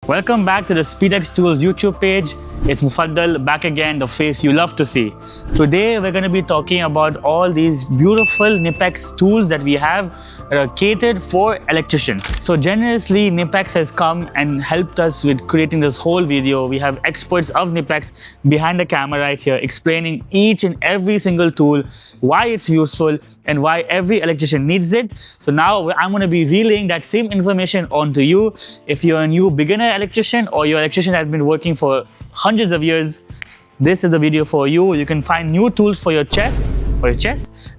Welcome back to the SpeedX Tools YouTube page. It's Mufaddal back again, the face you love to see. Today we're going to be talking about all these beautiful KNIPEX tools that we have that are catered for electricians. So generously KNIPEX has come and helped us with creating this whole video. We have experts of KNIPEX behind the camera right here explaining each and every single tool, why it's useful and why every electrician needs it. So now I'm going to be relaying that same information onto you. If you're a new beginner electrician or your electrician has been working for hundreds of years, this is the video for you. You can find new tools for your chest,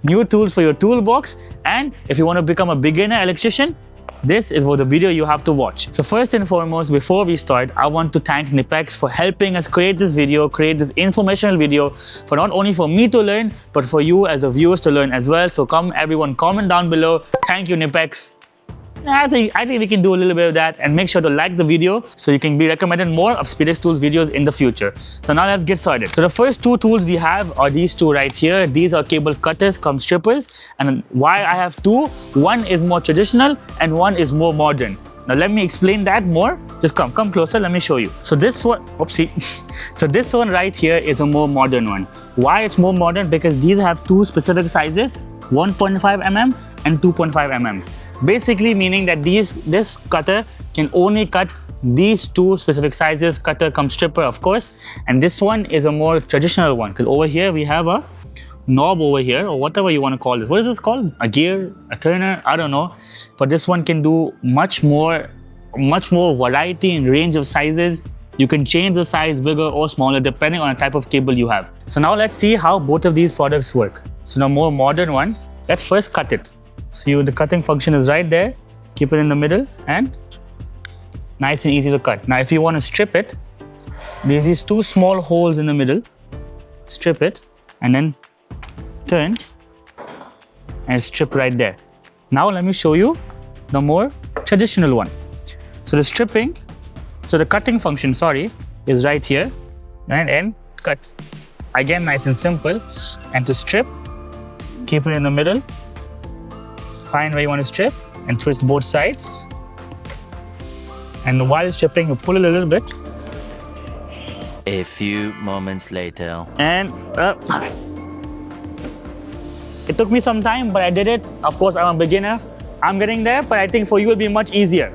new tools for your toolbox, and if you want to become a beginner electrician, this is what the video you have to watch. So first and foremost, before we start, I want to thank KNIPEX for helping us create this video, create this informational video for not only for me to learn, but for you as the viewers to learn as well. So come everyone, comment down below. Thank you KNIPEX. I think we can do a little bit of that, and make sure to like the video so you can be recommended more of SpeedX Tools videos in the future. So now let's get started. So the first two tools we have are these two right here. These are cable cutters cum strippers, and why I have two, one is more traditional and one is more modern. Now let me explain that more. Just come closer, let me show you. So this one, oopsie. So this one right here is a more modern one. Why it's more modern? Because these have two specific sizes, 1.5 mm and 2.5 mm. Basically meaning that this cutter can only cut these two specific sizes, cutter cum stripper of course, and this one is a more traditional one because over here we have a knob over here, or whatever you want to call this. What is this called? A gear, a turner, I don't know. But this one can do much more variety and range of sizes. You can change the size bigger or smaller depending on the type of cable you have. So now let's see how both of these products work. So the more modern one, let's first cut it. So the cutting function is right there. Keep it in the middle and nice and easy to cut. Now if you want to strip it, there's these two small holes in the middle. Strip it and then turn and strip right there. Now let me show you the more traditional one. So the cutting function, is right here and cut. Again, nice and simple. And to strip, keep it in the middle. Find where you want to strip and twist both sides. And while stripping, you pull it a little bit. A few moments later. And it took me some time, but I did it. Of course, I'm a beginner. I'm getting there, but I think for you it will be much easier.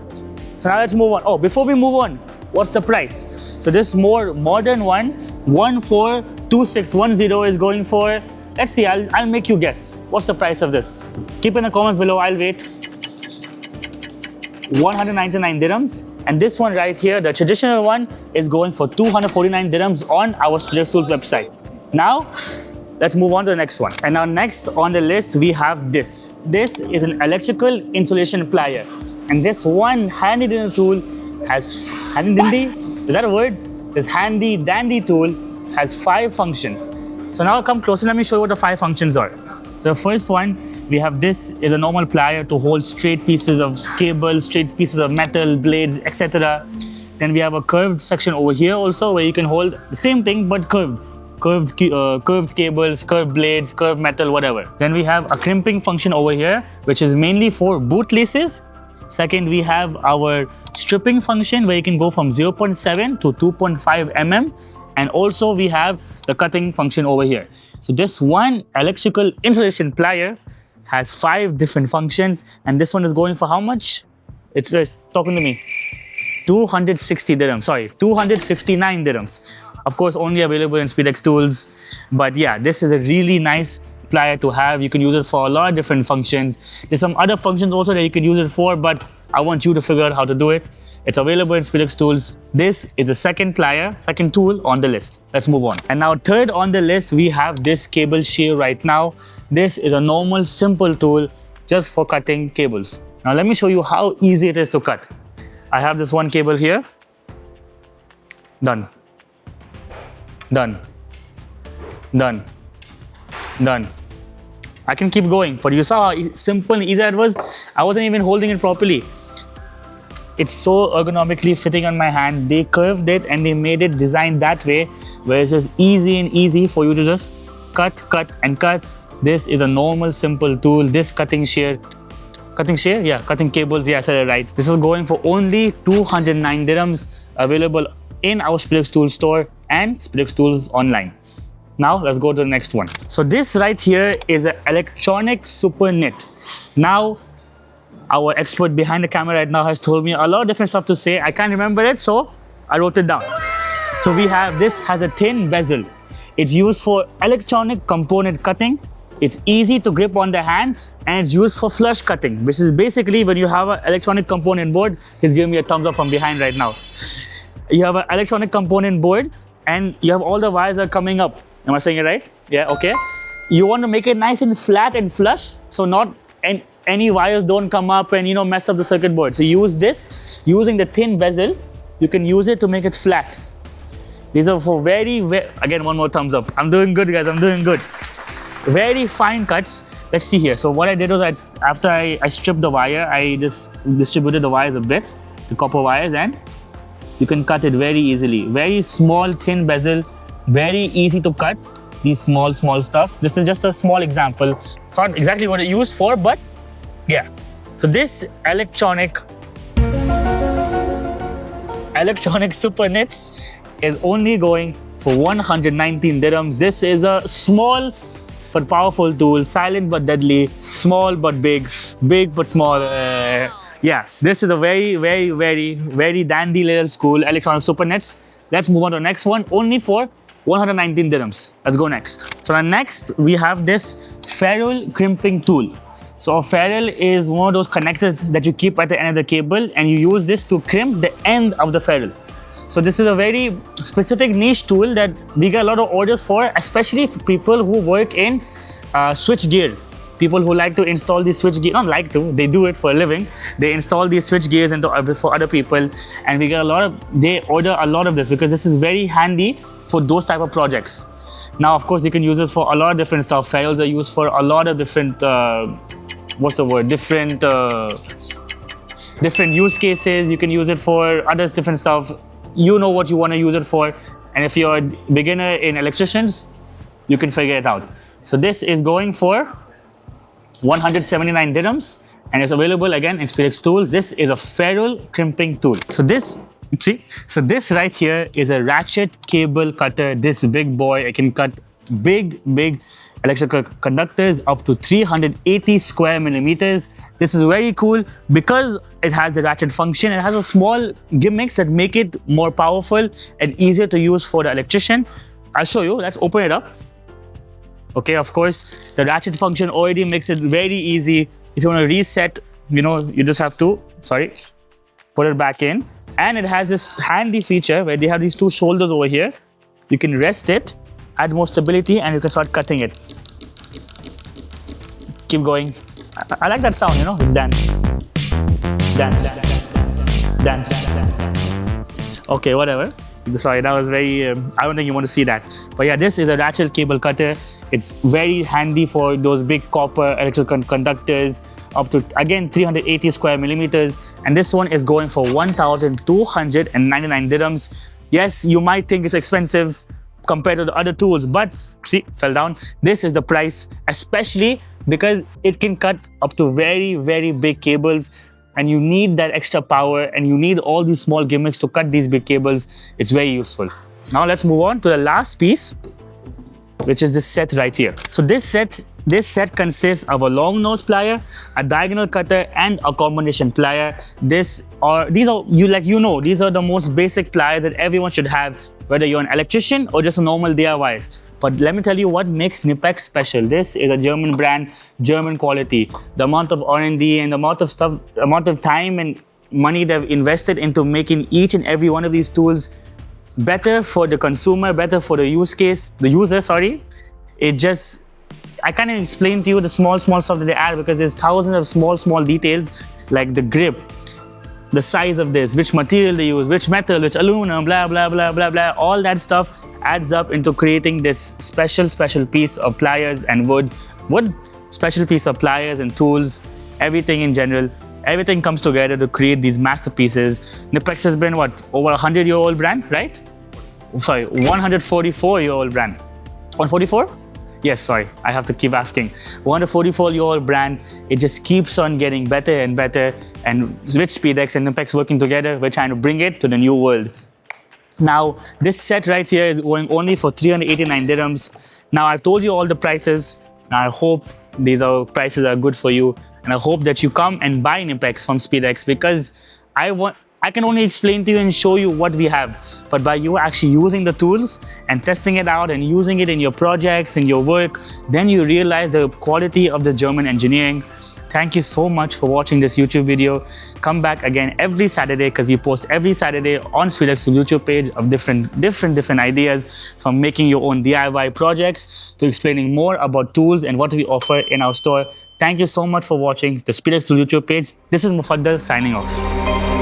So now let's move on. Oh, before we move on, what's the price? So this more modern one, 142610 is going for, let's see, I'll make you guess. What's the price of this? Keep in the comments below, I'll wait. 199 dirhams. And this one right here, the traditional one, is going for 249 dirhams on our SpeedX Tools website. Now, let's move on to the next one. And now next on the list, we have this. This is an electrical insulation plier. And this one handy dandy tool has, is that a word? This handy dandy tool has 5 functions. So now come closer, let me show you what the 5 functions are. So the first one, we have this is a normal plier to hold straight pieces of cable, straight pieces of metal, blades, etc. Then we have a curved section over here also where you can hold the same thing but curved. Curved cables, curved blades, curved metal, whatever. Then we have a crimping function over here, which is mainly for boot laces. Second, we have our stripping function where you can go from 0.7 to 2.5 mm. And also we have the cutting function over here. So this one electrical insulation plier has 5 different functions, and this one is going for how much? It's talking to me. 260 dirhams, 259 dirhams. Of course, only available in SpeedX Tools. But yeah, this is a really nice plier to have. You can use it for a lot of different functions. There's some other functions also that you can use it for, but I want you to figure out how to do it. It's available in SpeedX Tools. This is the second tool on the list. Let's move on. And now third on the list, we have this cable shear right now. This is a normal, simple tool just for cutting cables. Now let me show you how easy it is to cut. I have this one cable here. Done. Done. Done. Done. I can keep going, but you saw how simple and easy it was. I wasn't even holding it properly. It's so ergonomically fitting on my hand. They curved it and they made it designed that way where it's just easy for you to just cut and cut. This is a normal simple tool. This cutting shear Cutting cables, yeah, I said it right. This is going for only 209 dirhams. available in our Speedex Tools store and Speedex Tools online. Now let's go to the next one. So this right here is an electronic super knit. Now our expert behind the camera right now has told me a lot of different stuff to say. I can't remember it, so I wrote it down. So we have, this has a thin bezel. It's used for electronic component cutting. It's easy to grip on the hand, and it's used for flush cutting, which is basically when you have an electronic component board. He's giving me a thumbs up from behind right now. You have an electronic component board and you have all the wires are coming up. Am I saying it right? Yeah, okay. You want to make it nice and flat and flush, so not any wires don't come up and mess up the circuit board. So use this, using the thin bezel, you can use it to make it flat. These are for very, again, one more thumbs up. I'm doing good, guys, I'm doing good. Very fine cuts. Let's see here. So what I did was, after I stripped the wire, I just distributed the wires a bit, the copper wires, and you can cut it very easily. Very small, thin bezel, very easy to cut. These small stuff. This is just a small example. It's not exactly what it used for, but yeah. So this electronic super knits is only going for 119 dirhams. This is a small but powerful tool, silent but deadly, small but big, big but small. Yeah, this is a very dandy little school electronic super knits. Let's move on to the next one, only for 119 dirhams. Let's go next. So next we have this ferrule crimping tool. So a ferrule is one of those connectors that you keep at the end of the cable, and you use this to crimp the end of the ferrule. So this is a very specific niche tool that we get a lot of orders for, especially for people who work in switch gear. People who like to install these switch gear, not like to, they do it for a living. They install these switch gears for other people, and we get they order a lot of this because this is very handy for those type of projects. Now, of course, you can use it for a lot of different stuff. Ferrules are used for a lot of different, different use cases. You can use it for others, different stuff. You know what you want to use it for, and if you're a beginner in electricians, you can figure it out. So this is going for 179 dirhams, and it's available again in Speedex Tools. This is a ferrule crimping tool. So this right here is a ratchet cable cutter. This big boy, it can cut big electrical conductors up to 380 square millimeters. This is very cool because it has a ratchet function. It has a small gimmicks that make it more powerful and easier to use for the electrician. I'll show you. Let's open it up. Okay, of course, the ratchet function already makes it very easy. If you want to reset, you just have to, put it back in. And it has this handy feature where they have these two shoulders over here. You can rest it, add more stability, and you can start cutting it. Keep going. I like that sound, it's dance. Dance. Okay, whatever. Sorry, that was very, I don't think you want to see that. But yeah, this is a ratchet cable cutter. It's very handy for those big copper electrical conductors, up to, again, 380 square millimeters. And this one is going for 1,299 dirhams. Yes, you might think it's expensive compared to the other tools, but see, fell down. This is the price, especially because it can cut up to very big cables, and you need that extra power, and you need all these small gimmicks to cut these big cables. It's very useful. Now let's move on to the last piece, which is this set right here. So this set consists of a long nose plier, a diagonal cutter, and a combination plier. These are the most basic pliers that everyone should have, whether you're an electrician or just a normal DIYs. But let me tell you what makes KNIPEX special. This is a German brand, German quality. The amount of R&D and the amount of time and money they've invested into making each and every one of these tools better for the consumer, better for the user. I can't even explain to you the small stuff that they add, because there's thousands of small details, like the grip, the size of this, which material they use, which metal, which aluminum, blah blah blah blah blah. All that stuff adds up into creating this special piece of pliers and wood special piece of pliers and tools. Everything in general, everything comes together to create these masterpieces. KNIPEX has been over 100-year-old brand, right? Sorry, 144-year-old brand. 144? Yes, sorry, I have to keep asking. 144-year-old brand. It just keeps on getting better and better. And with Speedex and KNIPEX working together, we're trying to bring it to the new world. Now, this set right here is going only for 389 dirhams. Now, I've told you all the prices. Now, I hope these prices are good for you, and I hope that you come and buy Knipex from SpeedX, because I can only explain to you and show you what we have. But by you actually using the tools and testing it out and using it in your projects, in your work, then you realize the quality of the German engineering. Thank you so much for watching this YouTube video. Come back again every Saturday, because we post every Saturday on SpeedX's YouTube page of different ideas, from making your own DIY projects to explaining more about tools and what we offer in our store. Thank you so much for watching the SpeedX YouTube page. This is Mufaddal signing off.